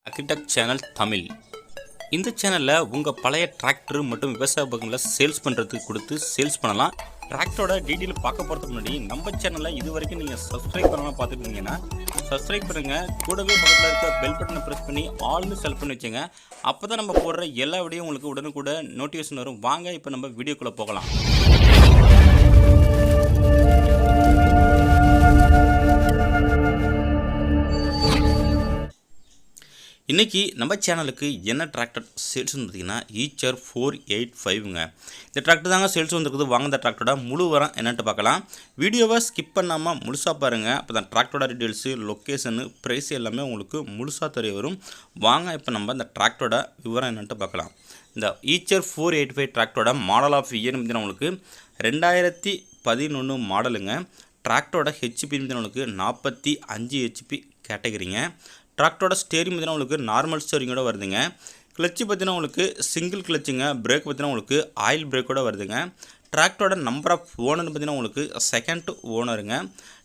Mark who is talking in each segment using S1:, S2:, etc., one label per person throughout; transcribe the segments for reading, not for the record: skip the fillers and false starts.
S1: Agri Tech Tamil. இந்த சேனல்ல உங்க பழைய டிராக்டர் மற்றும் விவசாய உபகரணங்களை சேல்ஸ் பண்றதுக்கு கொடுத்து சேல்ஸ் பண்ணலாம். டிராக்டரோட டீடைல் பார்க்க போறதுக்கு முன்னாடி நம்ம சேனலை இதுவரைக்கும் நீங்க சப்ஸ்கிரைப் பண்ணாம பார்த்துட்டு இருந்தீங்கன்னா சப்ஸ்கிரைப் பண்ணுங்க. கூடவே பக்கத்துல இருக்க பெல் பட்டனை பிரஸ் பண்ணி ஆல்னு செலக்ட் பண்ணி வச்சுங்க. அப்பதான் நம்ம போடுற எல்லா வீடியோவும் உங்களுக்கு உடனுக்குடன் நோட்டிஃபிகேஷன் வரும். வாங்க இப்போ நம்ம வீடியோக்குள்ள போகலாம். இன்றைக்கி நம்ம சேனலுக்கு என்ன டிராக்டர் சேல்ஸ் வந்துருக்குன்னா ஈச்சர் 485ங்க. இந்த டிராக்டர் தாங்க சேல்ஸ் வந்துருக்குது. வாங்க இந்த டிராக்டரோட முழு வரம் என்னென்னு பார்க்கலாம். வீடியோவை ஸ்கிப் பண்ணாமல் முழுசாக பாருங்கள். அப்போ தான் டிராக்டரோட டீட்டெயில்ஸு, லொக்கேஷனு, ப்ரைஸ் எல்லாமே உங்களுக்கு முழுசாக தெரிய வரும். வாங்க இப்போ நம்ம இந்த டிராக்டரோட விவரம் என்னென்ட்டு பார்க்கலாம். இந்த ஈச்சர் 485 டிராக்டரோட மாடல் ஆஃப் இயர் பார்த்தீங்கன்னா உங்களுக்கு 2011 மாடலுங்க. டிராக்டரோட ஹெச்பி பார்த்தீங்கன்னா உங்களுக்கு 45 ஹெச்பி கேட்டகரிங்க. டிராக்டரோட ஸ்டேரிங் பார்த்தீங்கன்னா உங்களுக்கு நார்மல் ஸ்டேரிங்கோட வருதுங்க. கிளச்சு பார்த்தீங்கன்னா உங்களுக்கு சிங்கிள் கிளச்சுங்க. பிரேக் பார்த்தீங்கன்னா உங்களுக்கு ஆயில் பிரேக்கோட வருதுங்க. டிராக்டரோட நம்பர் ஆஃப் ஓனர் பார்த்தீங்கன்னா உங்களுக்கு செகண்ட் ஓனருங்க.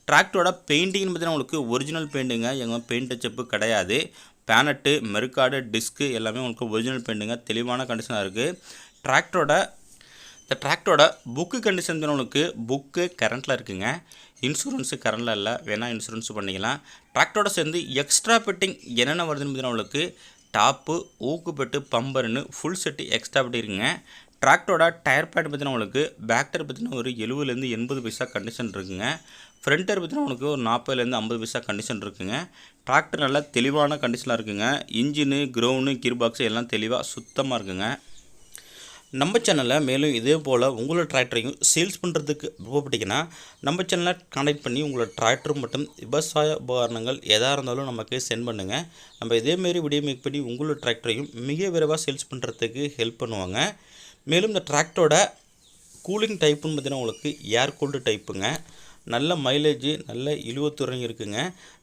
S1: டிராக்டரோட பெயிண்டிங்னு பார்த்தீங்கன்னா உங்களுக்கு ஒரிஜினல் பெயிண்ட்டுங்க. எங்கள் பெயிண்ட் டச்சப்பு கிடையாது. பேனட்டு, மெருக்காடு, டிஸ்க்கு எல்லாமே உங்களுக்கு ஒரிஜினல் பெயிண்ட்டுங்க. தெளிவான கண்டிஷனாக இருக்குது. இந்த டிராக்டரோட புக்கு கண்டிஷன் உங்களுக்கு புக்கு கரண்ட்டில் இருக்குங்க. இன்சூரன்ஸு கரண்டில் இல்லை, வேணால் இன்சூரன்ஸ் பண்ணிக்கலாம். டிராக்டரோட சேர்ந்து எக்ஸ்ட்ரா பெட்டிங் என்னென்ன வருதுன்னு பார்த்தீங்கன்னா உங்களுக்கு டாப்பு, ஊக்கு பெட்டு, பம்பர்னு ஃபுல் செட்டு எக்ஸ்ட்ரா பெட்டி இருக்குங்க. டிராக்டரோட டயர் பேட் பார்த்தீங்கன்னா உங்களுக்கு பேக் டயர் பார்த்தீங்கன்னா ஒரு 70லேருந்து 80 பைசா கண்டிஷன் இருக்குங்க. ஃப்ரண்ட் டயர் பார்த்தீங்கன்னா உங்களுக்கு ஒரு 40லேருந்து 50 பைசா கண்டிஷன் இருக்குங்க. டிராக்டர் நல்லா தெளிவான கண்டிஷனாக இருக்குங்க. இன்ஜினு, கிரவுண்டு, கீர் பாக்ஸு எல்லாம் தெளிவாக சுத்தமாக இருக்குங்க. நம்ம சேனலில் மேலும் இதே போல் உங்களோட டிராக்டரையும் சேல்ஸ் பண்ணுறதுக்கு விருப்பப்பட்டீங்கன்னா நம்ம சேனலை கான்டாக்ட் பண்ணி உங்களோட டிராக்டர் மற்றும் விவசாய உபகரணங்கள் எதாக இருந்தாலும் நமக்கு சென்ட் பண்ணுங்கள். நம்ம இதேமாரி வீடியோ மேக் பண்ணி உங்களோட டிராக்டரையும் மிக விரைவாக சேல்ஸ் பண்ணுறதுக்கு ஹெல்ப் பண்ணுவாங்க. மேலும் இந்த டிராக்டரோட கூலிங் டைப்புன்னு பார்த்தீங்கன்னா உங்களுக்கு ஏர் கூல்டு டைப்புங்க. நல்ல மைலேஜ், நல்ல இழுவத்துறை இருக்குங்க.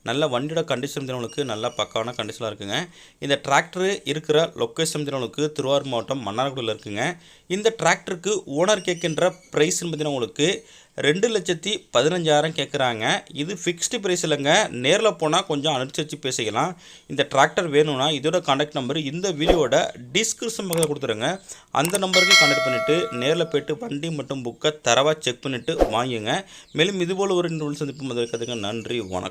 S1: நல்ல வண்டியோட கண்டிஷன் உங்களுக்கு நல்ல பக்காவான கண்டிஷனாக இருக்குங்க. இந்த டிராக்டர் இருக்கிற லொக்கேஷன் உங்களுக்கு திருவாரூர் மாவட்டம் மன்னார்குடியில் இருக்குங்க. இந்த டிராக்டருக்கு ஓனர் கேட்கின்ற ப்ரைஸ்ன்னு பார்த்தீங்கன்னா உங்களுக்கு 2,15,000 கேட்குறாங்க. இது ஃபிக்ஸ்டு ப்ரைஸ் இல்லைங்க. நேரில் போனால் கொஞ்சம் அனுசரித்து பேசிக்கலாம். இந்த டிராக்டர் வேணும்னா இதோட கான்டாக்ட் நம்பர் இந்த வீடியோட டிஸ்கிரிப்ஷன் பக்கத்தில் கொடுத்துருங்க. அந்த நம்பருக்கு கான்டாக்ட் பண்ணிவிட்டு நேரில் போய்ட்டு வண்டி மற்றும் புக்கை தரவாக செக் பண்ணிவிட்டு வாங்குங்க. மேலும் இதுபோல் ஒரு நிறுவனம் சந்திப்பு முதல் நன்றி, வணக்கம்.